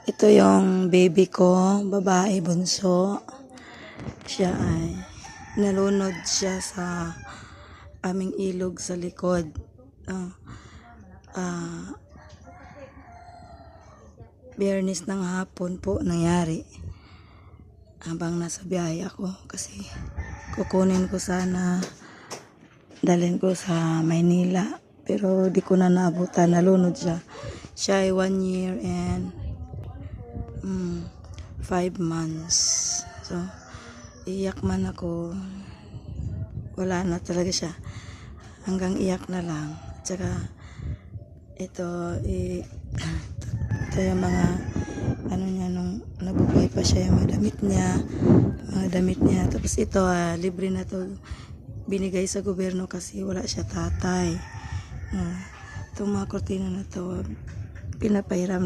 Ito yung baby ko, babae bunso. Siya ay nalunod siya sa aming ilog sa likod. Biyernes ng hapon po nangyari. Habang nasa biyahe ako kasi kukunin ko sana, dalhin ko sa Maynila. Pero di ko na naabutan, nalunod siya. Siya ay 1 year and 5 months. So, iyak man ako, wala na talaga siya. Hanggang iyak na lang. Tsaka, ito yung mga, ano niya, nung nabubuhay pa siya, yung mga damit niya. Tapos ito, libre na to. Binigay sa gobyerno kasi wala siya tatay. Itong mga kortina na to, pinapahiram